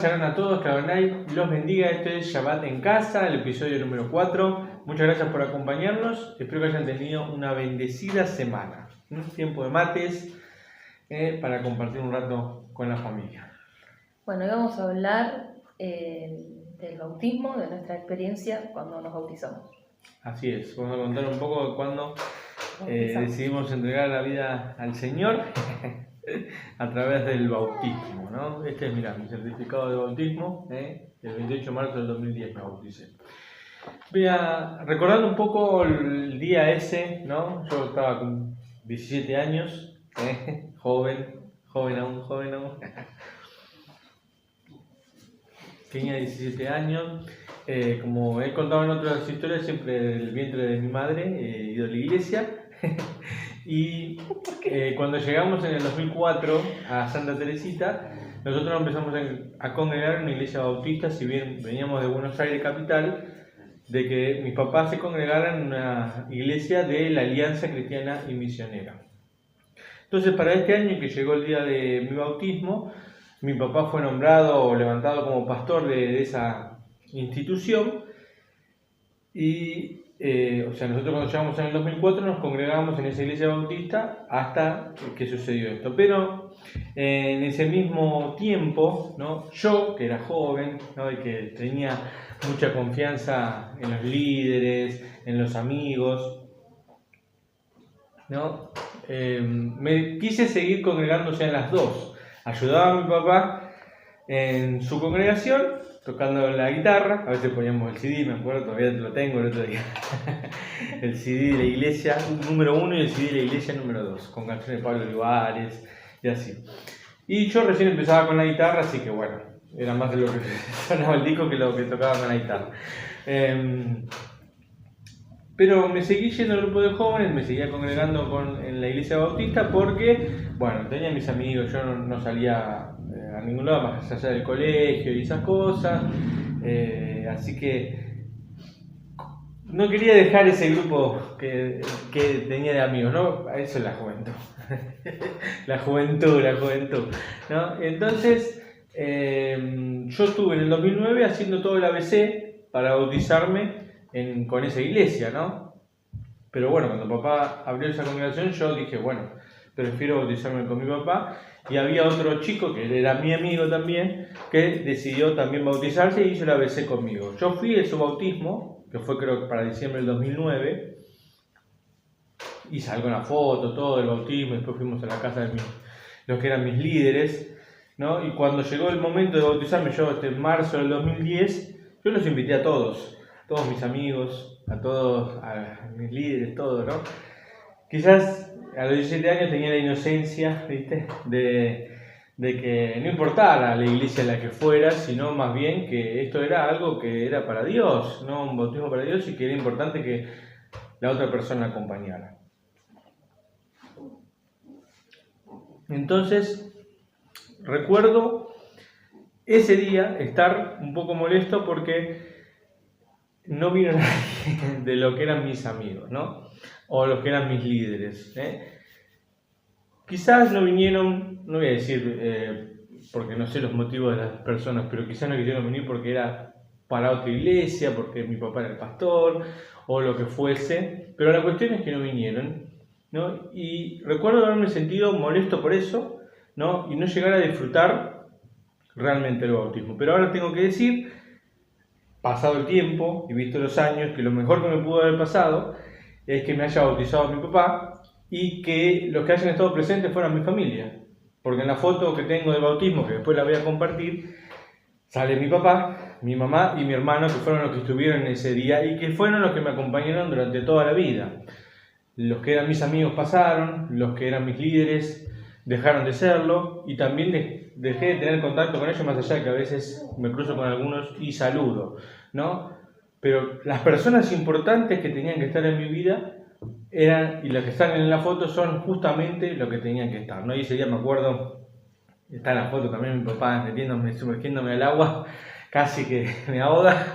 Shalom a todos, que Adonai los bendiga. Este es Shabbat en casa, el episodio número 4. Muchas gracias por acompañarnos. Espero que hayan tenido una bendecida semana. Un tiempo de mates para compartir un rato con la familia. Bueno, hoy vamos a hablar del bautismo, de nuestra experiencia cuando nos bautizamos. Así es, vamos a contar un poco de cuando decidimos entregar la vida al Señor a través del bautismo, ¿no? Este es, mirá, mi certificado de bautismo, el 28 de marzo del 2010 me bauticé. Voy a recordar un poco el día ese, ¿no? Yo estaba con 17 años, joven aún. Tenía 17 años. Como he contado en otras historias, siempre del vientre de mi madre he ido a la iglesia. Y cuando llegamos en el 2004 a Santa Teresita, nosotros empezamos a congregar en una iglesia bautista, si bien veníamos de Buenos Aires capital, de que mis papás se congregaran en una iglesia de la Alianza Cristiana y Misionera. Entonces, para este año que llegó el día de mi bautismo, mi papá fue nombrado o levantado como pastor de esa institución. Y nosotros cuando llegamos en el 2004 nos congregamos en esa iglesia bautista hasta que sucedió esto. Pero en ese mismo tiempo, ¿no? Yo, que era joven, ¿no? Y que tenía mucha confianza en los líderes, en los amigos, ¿no? Me quise seguir congregándose en las dos. Ayudaba a mi papá en su congregación, tocando la guitarra. A veces poníamos el CD, me acuerdo, todavía lo tengo el otro día. El CD de la iglesia número 1 y el CD de la iglesia número 2, con canciones de Pablo Olivares y así. Y yo recién empezaba con la guitarra, así que bueno, era más de lo que sonaba el disco que lo que tocaba con la guitarra. Pero me seguí yendo al grupo de jóvenes, me seguía congregando en la iglesia bautista porque, bueno, tenía mis amigos, yo no salía a ningún lado más allá del colegio y esas cosas, así que no quería dejar ese grupo que tenía de amigos, ¿no? Eso es la juventud, la juventud, ¿no? Entonces, yo estuve en el 2009 haciendo todo el ABC para bautizarme con esa iglesia, ¿no? Pero bueno, cuando papá abrió esa congregación, yo dije, bueno, prefiero bautizarme con mi papá. Y había otro chico, que era mi amigo también, que decidió también bautizarse y hizo el ABC conmigo. Yo fui a su bautismo, que fue creo que para diciembre del 2009, y salgo en la foto, todo del bautismo, después fuimos a la casa de los que eran mis líderes, ¿no? Y cuando llegó el momento de bautizarme, yo en marzo del 2010, yo los invité a todos mis amigos, a mis líderes, todos, ¿no? Quizás a los 17 años tenía la inocencia, ¿viste? De que no importara la iglesia en la que fuera, sino más bien que esto era algo que era para Dios, ¿no? Un bautismo para Dios, y que era importante que la otra persona acompañara. Entonces, recuerdo ese día estar un poco molesto porque no vino nadie de lo que eran mis amigos, ¿no? O los que eran mis líderes, Quizás no vinieron, no voy a decir porque no sé los motivos de las personas, pero quizás no quisieron venir porque era para otra iglesia, porque mi papá era el pastor, o lo que fuese, pero la cuestión es que no vinieron, ¿no? Y recuerdo haberme sentido molesto por eso, ¿no? Y no llegar a disfrutar realmente el bautismo. Pero ahora tengo que decir, pasado el tiempo y visto los años, que lo mejor que me pudo haber pasado es que me haya bautizado mi papá y que los que hayan estado presentes fueran mi familia. Porque en la foto que tengo del bautismo, que después la voy a compartir, sale mi papá, mi mamá y mi hermano, que fueron los que estuvieron en ese día y que fueron los que me acompañaron durante toda la vida. Los que eran mis amigos pasaron, los que eran mis líderes dejaron de serlo, y también dejé de tener contacto con ellos, más allá de que a veces me cruzo con algunos y saludo, ¿no? Pero las personas importantes que tenían que estar en mi vida eran, y las que están en la foto son justamente los que tenían que estar, ¿no? Y ese día me acuerdo, está en la foto también mi papá sumergiéndome al agua, casi que me ahoga.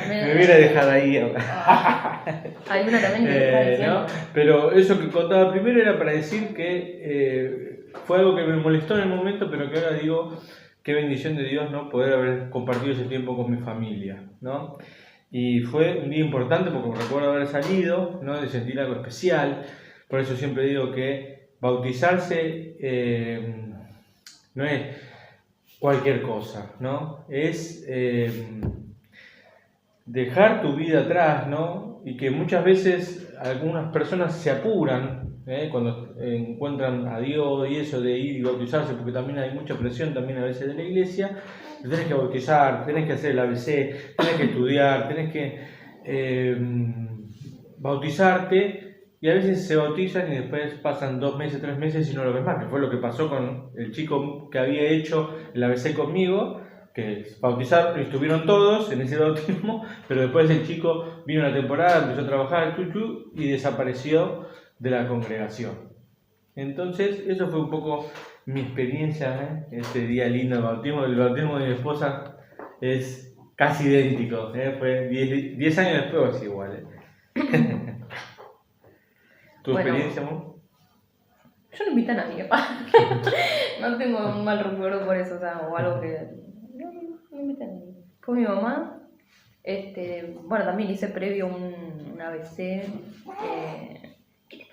Me hubiera dejado ahí. Hay una también que ¿no? Pero eso que contaba primero era para decir que fue algo que me molestó en el momento, pero que ahora digo, qué bendición de Dios, ¿no? Poder haber compartido ese tiempo con mi familia, ¿no? Y fue un día importante porque recuerdo haber salido, ¿no? De sentir algo especial. Por eso siempre digo que bautizarse no es cualquier cosa, ¿no? Es dejar tu vida atrás, ¿no? Y que muchas veces algunas personas se apuran cuando encuentran a Dios y eso de ir y bautizarse, porque también hay mucha presión también a veces de la iglesia. Tenés que bautizar, tenés que hacer el ABC, tenés que estudiar, tenés que bautizarte, y a veces se bautizan y después pasan 2 meses, 3 meses y no lo ves más, que fue lo que pasó con el chico que había hecho el ABC conmigo, que bautizaron, estuvieron todos en ese bautismo, pero después el chico vino una temporada, empezó a trabajar y desapareció de la congregación. Entonces, eso fue un poco mi experiencia, este día lindo del bautismo. El bautismo de mi esposa es casi idéntico, fue 10 años después igual. ¿Tu experiencia, amor? Yo no invité a nadie, no tengo un mal recuerdo por eso, o algo que... No invité a nadie. Fue mi mamá, bueno, también hice previo un ABC, ¿qué le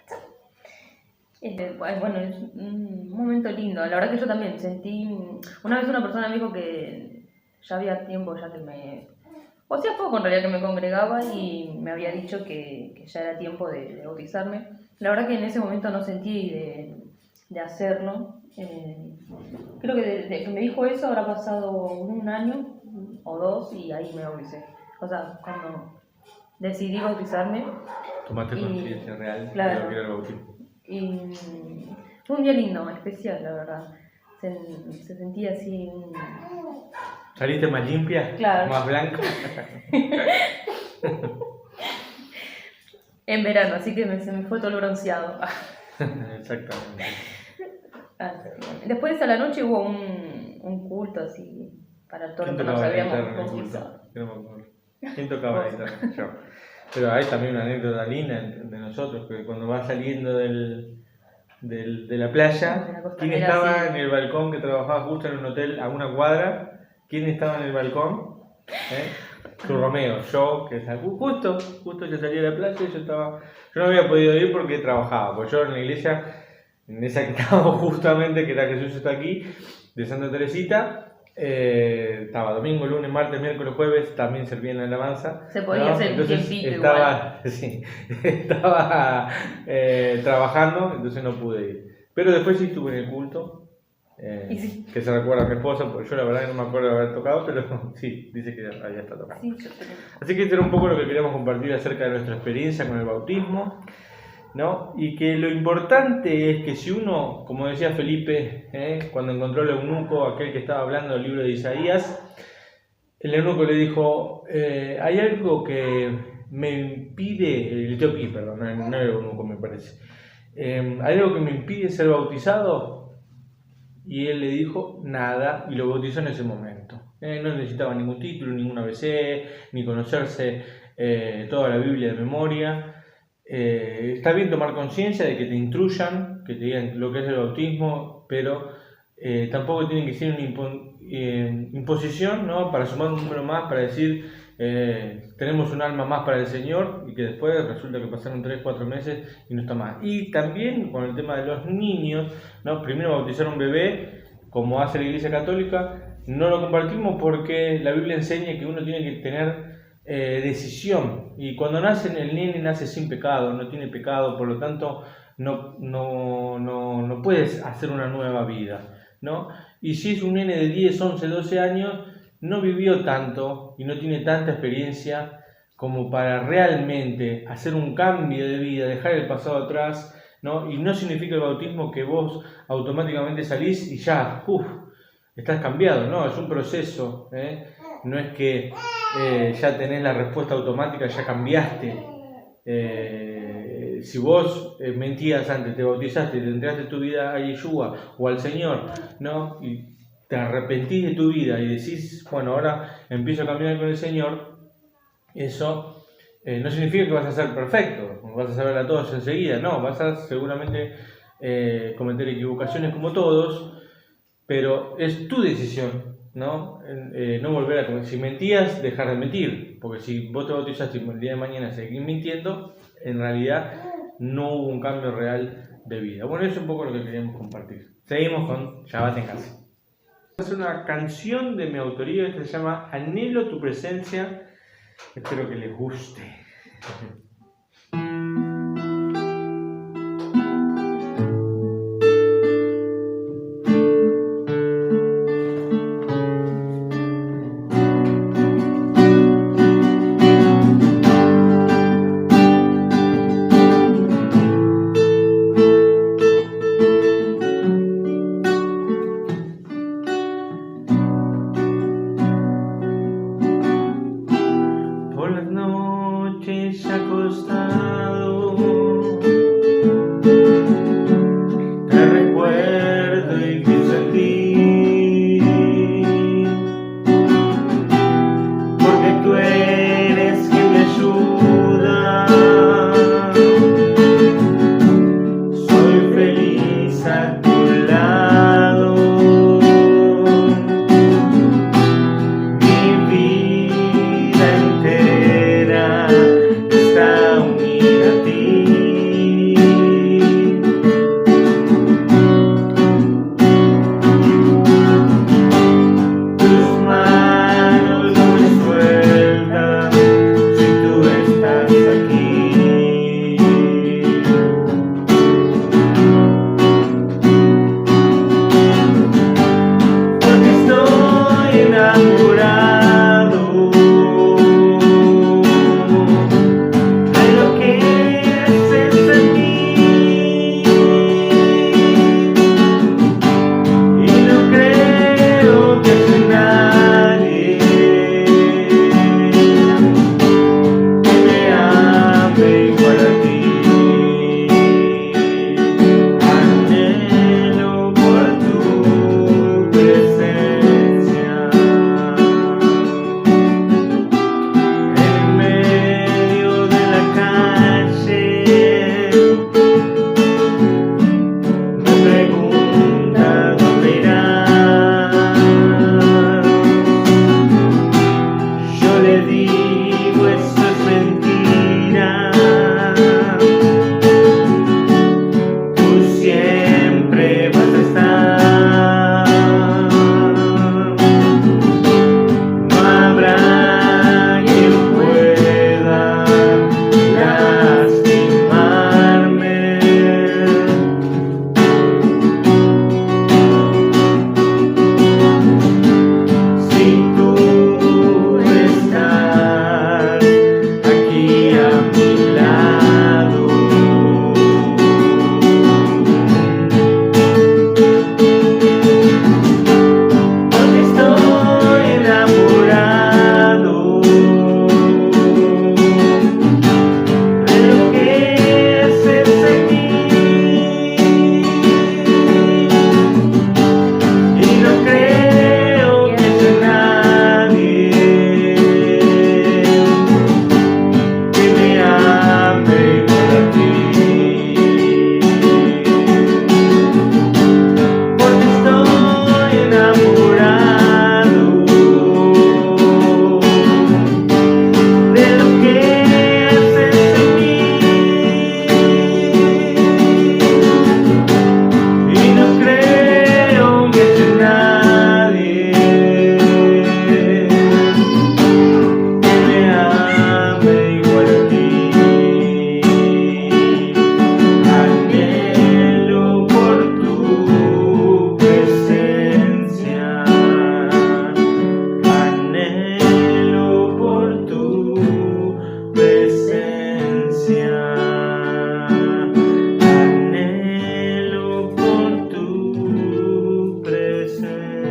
pasa? Bueno, es un momento lindo, la verdad que yo también sentí... Una vez una persona me dijo que ya había tiempo, ya que me... O hacía poco en realidad que me congregaba y me había dicho que ya era tiempo de bautizarme. La verdad que en ese momento no sentí de hacerlo. Creo que desde que me dijo eso habrá pasado 1 año o 2 y ahí me bauticé. O sea, cuando decidí bautizarme. Tomaste conciencia real claro, de lo que era el bautismo. Y fue un día lindo, especial, la verdad. Se sentía así... ¿Saliste más limpia? Claro. ¿Más blanca? En verano, así que se me fue todo el bronceado. Exactamente. Después a la noche hubo un culto así para todos los que nos habíamos bautizado. ¿Quién tocaba la guitarra? Yo. Pero hay también una anécdota linda de nosotros, que cuando vas saliendo de la playa, ¿quién estaba en el balcón que trabajaba justo en un hotel a una cuadra? ¿Quién estaba en el balcón? Tu Romeo, yo, que justo yo salí de la playa y yo no había podido ir porque trabajaba, porque yo en la iglesia, en esa que estábamos justamente, que era Jesús está aquí, de Santa Teresita, estaba domingo, lunes, martes, miércoles, jueves, también servía en la alabanza. Se podía hacer un tiempito igual. Sí, estaba trabajando, entonces no pude ir. Pero después sí estuve en el culto. Sí. Que se recuerda a mi esposa, porque yo la verdad que no me acuerdo de haber tocado, pero sí, dice que ya está tocado. Sí, así que esto era un poco lo que queríamos compartir acerca de nuestra experiencia con el bautismo, ¿no? Y que lo importante es que si uno, como decía Felipe, cuando encontró al eunuco, aquel que estaba hablando del libro de Isaías, el eunuco le dijo, hay algo que me impide, el etiopí, perdón, no el eunuco me parece, hay algo que me impide ser bautizado. Y él le dijo nada y lo bautizó en ese momento. No necesitaba ningún título, ningún ABC, ni conocerse toda la Biblia de memoria. Está bien tomar conciencia de que te instruyan, que te digan lo que es el bautismo, pero tampoco tiene que ser una imposición, ¿no? Para sumar un número más, para decir tenemos un alma más para el Señor, y que después resulta que pasaron 3, 4 meses y no está más. Y también con el tema de los niños, ¿no? Primero bautizar a un bebé, como hace la Iglesia Católica, no lo compartimos porque la Biblia enseña que uno tiene que tener decisión, y cuando nace el nene nace sin pecado, no tiene pecado, por lo tanto no puedes hacer una nueva vida, ¿no? Y si es un nene de 10, 11, 12 años, no vivió tanto y no tiene tanta experiencia como para realmente hacer un cambio de vida, dejar el pasado atrás, ¿no? Y no significa el bautismo que vos automáticamente salís y ya, estás cambiado, no, es un proceso, no es que ya tenés la respuesta automática, ya cambiaste. Si vos mentías antes, te bautizaste, te entregaste tu vida a Yeshua o al Señor, ¿no? Y te arrepentís de tu vida y decís, bueno, ahora empiezo a caminar con el Señor, eso no significa que vas a ser perfecto, vas a saber a todos enseguida, no, vas a seguramente cometer equivocaciones como todos, pero es tu decisión, ¿no? No volver a comer. Si mentías, dejar de mentir, porque si vos te bautizaste y el día de mañana seguís mintiendo, en realidad no hubo un cambio real de vida. Bueno, eso es un poco lo que queríamos compartir. Seguimos con Shabbat en casa. Es una canción de mi autoría que se llama Anhelo tu presencia. Espero que les guste. Por las noches acostado, te recuerdo y pienso en ti, porque tú eres quien me ayuda. Soy feliz a tu lado, mi vida entera está unida a ti. Tus manos no me sueltan si tú estás aquí. Porque estoy enamorado de lo que haces en mí, y no creo que haya nadie que me ame igual a ti. Anhelo por tu presencia en medio de la calle. Me pregunta dónde irás. Yo le digo eso es mentira. Tú siempre vas a estar. No habrá quien pueda lastimarme. Si tú estás aquí a mi lado, porque estoy enamorado de lo que haces en mí, y no creo que haya nadie que me ame igual a ti. Porque estoy enamorado de lo que haces en mí, y no creo que haya nadie que me ame igual a ti. Anhelo por tu presencia, anhelo por tu presencia, anhelo por tu presencia.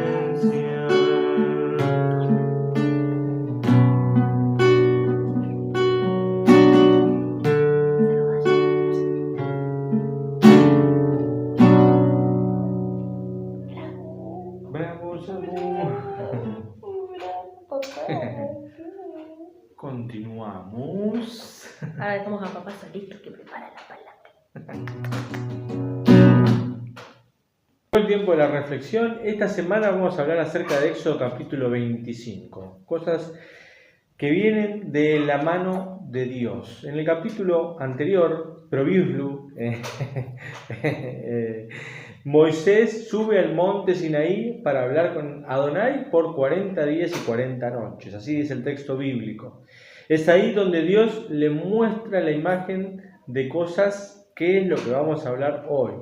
Bravo, Samu. Continuamos. Ahora dejamos a papá solito que prepara la palabra. el tiempo de la reflexión. Esta semana vamos a hablar acerca de Éxodo capítulo 25. Cosas que vienen de la mano de Dios. En el capítulo anterior, Provislu, Moisés sube al monte Sinaí para hablar con Adonai por 40 días y 40 noches. Así dice el texto bíblico. Es ahí donde Dios le muestra la imagen de cosas que es lo que vamos a hablar hoy.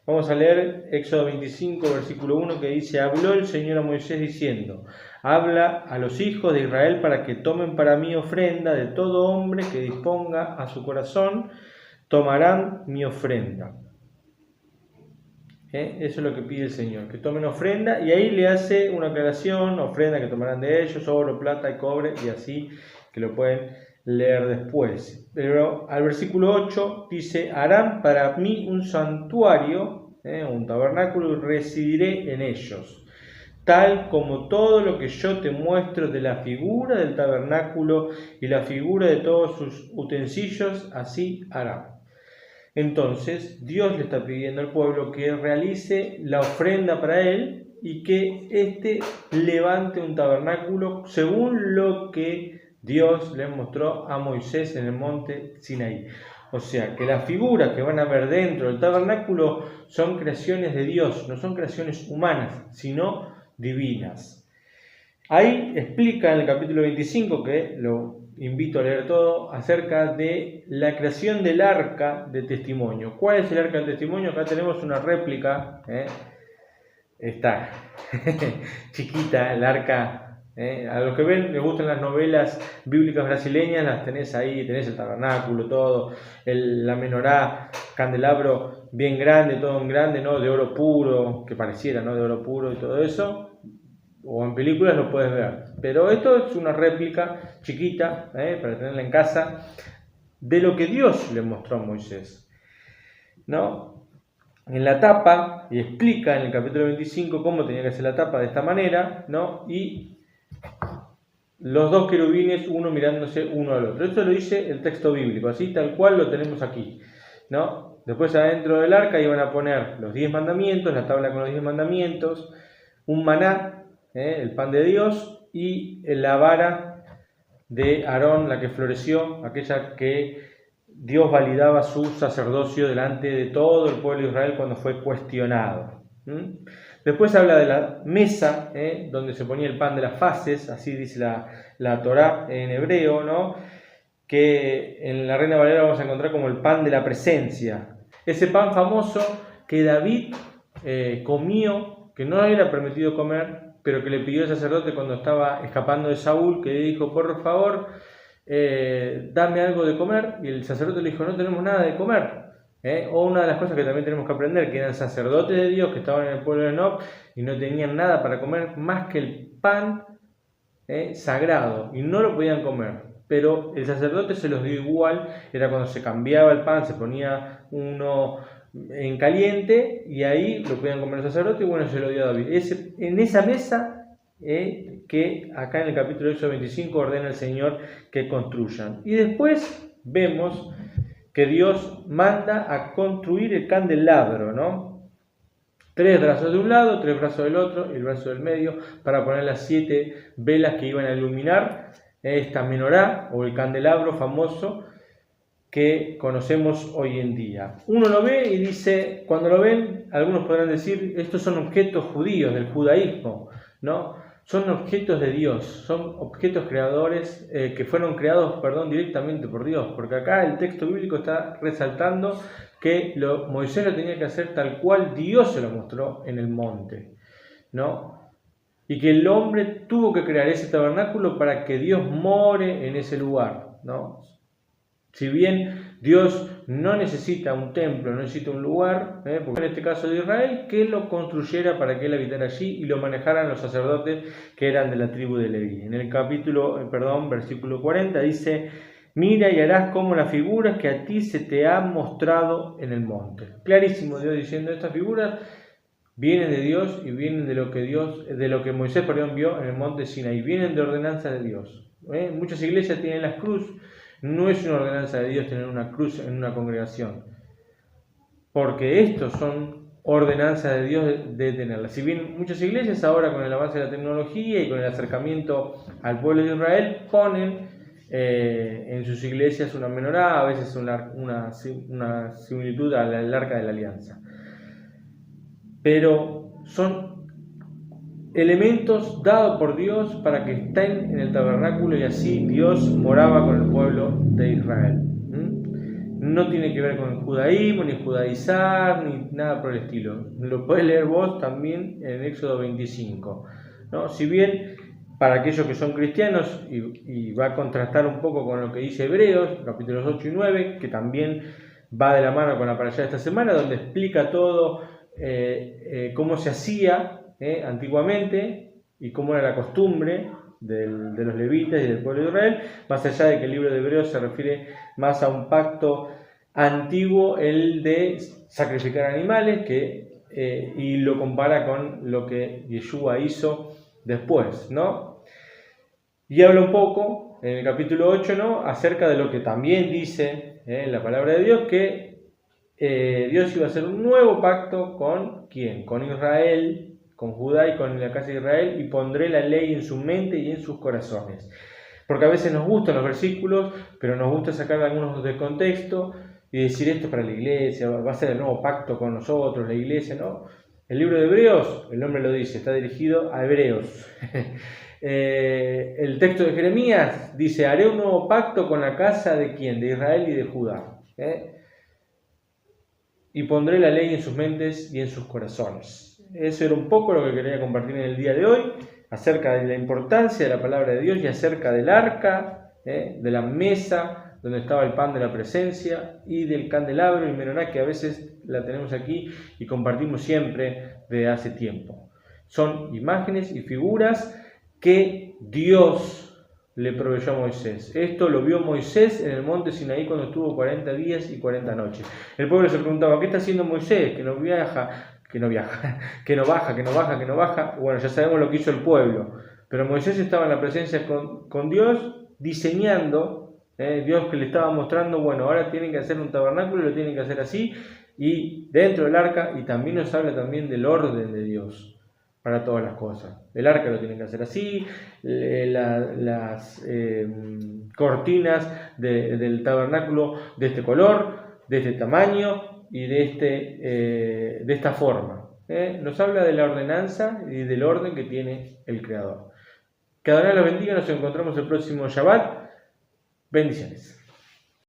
Vamos a leer Éxodo 25, versículo 1, que dice: habló el Señor a Moisés diciendo: habla a los hijos de Israel para que tomen para mí ofrenda de todo hombre que disponga a su corazón, tomarán mi ofrenda. Eso es lo que pide el Señor, que tomen ofrenda, y ahí le hace una aclaración: ofrenda que tomarán de ellos, oro, plata y cobre, y así, que lo pueden leer después. Pero al versículo 8 dice: harán para mí un santuario, un tabernáculo, y residiré en ellos, tal como todo lo que yo te muestro de la figura del tabernáculo y la figura de todos sus utensilios, así harán. Entonces Dios le está pidiendo al pueblo que realice la ofrenda para él y que éste levante un tabernáculo según lo que Dios le mostró a Moisés en el monte Sinaí. O sea, que las figuras que van a ver dentro del tabernáculo son creaciones de Dios, no son creaciones humanas, sino divinas. Ahí explica en el capítulo 25, que lo invito a leer todo, acerca de la creación del arca de testimonio. ¿Cuál es el arca de testimonio? Acá tenemos una réplica, está chiquita, el arca. A los que ven, les gustan las novelas bíblicas brasileñas, las tenés ahí, tenés el tabernáculo, todo, la menorá, candelabro bien grande, todo en grande, ¿no? De oro puro, que pareciera, ¿no? De oro puro y todo eso. O en películas lo puedes ver, pero esto es una réplica chiquita, para tenerla en casa, de lo que Dios le mostró a Moisés, ¿no? En la tapa, y explica en el capítulo 25 cómo tenía que ser la tapa de esta manera, ¿no? Y los dos querubines, uno mirándose uno al otro. Esto lo dice el texto bíblico, así tal cual lo tenemos aquí, ¿no? Después adentro del arca iban a poner los 10 mandamientos, la tabla con los 10 mandamientos, un maná, el pan de Dios, y la vara de Aarón, la que floreció, aquella que Dios validaba su sacerdocio delante de todo el pueblo de Israel cuando fue cuestionado. Después habla de la mesa, donde se ponía el pan de las fases, así dice la Torá en hebreo, ¿no? Que en la Reina Valera vamos a encontrar como el pan de la presencia. Ese pan famoso que David comió, que no era permitido comer, pero que le pidió el sacerdote cuando estaba escapando de Saúl, que le dijo: por favor, dame algo de comer. Y el sacerdote le dijo: no tenemos nada de comer. O una de las cosas que también tenemos que aprender, que eran sacerdotes de Dios que estaban en el pueblo de Nob y no tenían nada para comer más que el pan sagrado, y no lo podían comer, pero el sacerdote se los dio igual. Era cuando se cambiaba el pan, se ponía uno en caliente y ahí lo podían comer los sacerdotes, y bueno, se lo dio a David. En esa mesa que acá en el capítulo 25 ordena el Señor que construyan. Y después vemos que Dios manda a construir el candelabro, ¿no? 3 brazos de un lado, 3 brazos del otro, el brazo del medio, para poner las 7 velas que iban a iluminar esta menorá o el candelabro famoso que conocemos hoy en día. Uno lo ve y dice, cuando lo ven, algunos podrán decir: estos son objetos judíos del judaísmo, ¿no? Son objetos de Dios, son objetos creadores que fueron creados, directamente por Dios, porque acá el texto bíblico está resaltando que Moisés lo tenía que hacer tal cual Dios se lo mostró en el monte, ¿no? Y que el hombre tuvo que crear ese tabernáculo para que Dios more en ese lugar, ¿no? Si bien Dios no necesita un templo, no necesita un lugar, porque en este caso de Israel, que lo construyera para que él habitara allí y lo manejaran los sacerdotes que eran de la tribu de Leví. En el versículo 40 dice: mira y harás como las figuras que a ti se te han mostrado en el monte. Clarísimo Dios diciendo: estas figuras vienen de Dios y vienen de lo que Moisés vio en el monte Sinaí, vienen de ordenanza de Dios. Muchas iglesias tienen las cruces. No es una ordenanza de Dios tener una cruz en una congregación, porque estos son ordenanza de Dios de tenerla. Si bien muchas iglesias ahora con el avance de la tecnología y con el acercamiento al pueblo de Israel ponen en sus iglesias una menorá, a veces una similitud al arca de la alianza. Pero son elementos dados por Dios para que estén en el tabernáculo y así Dios moraba con el pueblo de Israel. No tiene que ver con el judaísmo, ni judaizar, ni nada por el estilo. Lo podés leer vos también en Éxodo 25. ¿No? Si bien para aquellos que son cristianos, y va a contrastar un poco con lo que dice Hebreos, capítulos 8 y 9, que también va de la mano con la parashá de esta semana, donde explica todo cómo se hacía antiguamente y cómo era la costumbre de los levitas y del pueblo de Israel, más allá de que el libro de Hebreos se refiere más a un pacto antiguo, el de sacrificar animales, y lo compara con lo que Yeshua hizo después, ¿no? Y habla un poco en el capítulo 8, ¿no?, acerca de lo que también dice la palabra de Dios, que Dios iba a hacer un nuevo pacto con ¿quién? Con Israel, con Judá y con la casa de Israel, y pondré la ley en su mente y en sus corazones. Porque a veces nos gustan los versículos, pero nos gusta sacar algunos del contexto y decir esto para la iglesia, va a ser el nuevo pacto con nosotros, la iglesia, ¿no? El libro de Hebreos, el nombre lo dice, está dirigido a hebreos. El texto de Jeremías dice, haré un nuevo pacto con la casa de ¿quién? De Israel y de Judá. Y pondré la ley en sus mentes y en sus corazones. Eso era un poco lo que quería compartir en el día de hoy, acerca de la importancia de la palabra de Dios y acerca del arca, de la mesa donde estaba el pan de la presencia y del candelabro y menorá, que a veces la tenemos aquí y compartimos siempre desde hace tiempo. Son imágenes y figuras que Dios le proveyó a Moisés. Esto lo vio Moisés en el monte Sinaí cuando estuvo 40 días y 40 noches. El pueblo se preguntaba, ¿qué está haciendo Moisés? Que no baja. Bueno, ya sabemos lo que hizo el pueblo. Pero Moisés estaba en la presencia con Dios, diseñando, Dios que le estaba mostrando, bueno, ahora tienen que hacer un tabernáculo, lo tienen que hacer así, y dentro del arca, y también nos habla también del orden de Dios para todas las cosas. El arca lo tienen que hacer así, las cortinas del tabernáculo de este color, de este tamaño y de esta forma. Nos habla de la ordenanza y del orden que tiene el Creador. Que Adonai los bendiga, nos encontramos el próximo Shabbat. Bendiciones.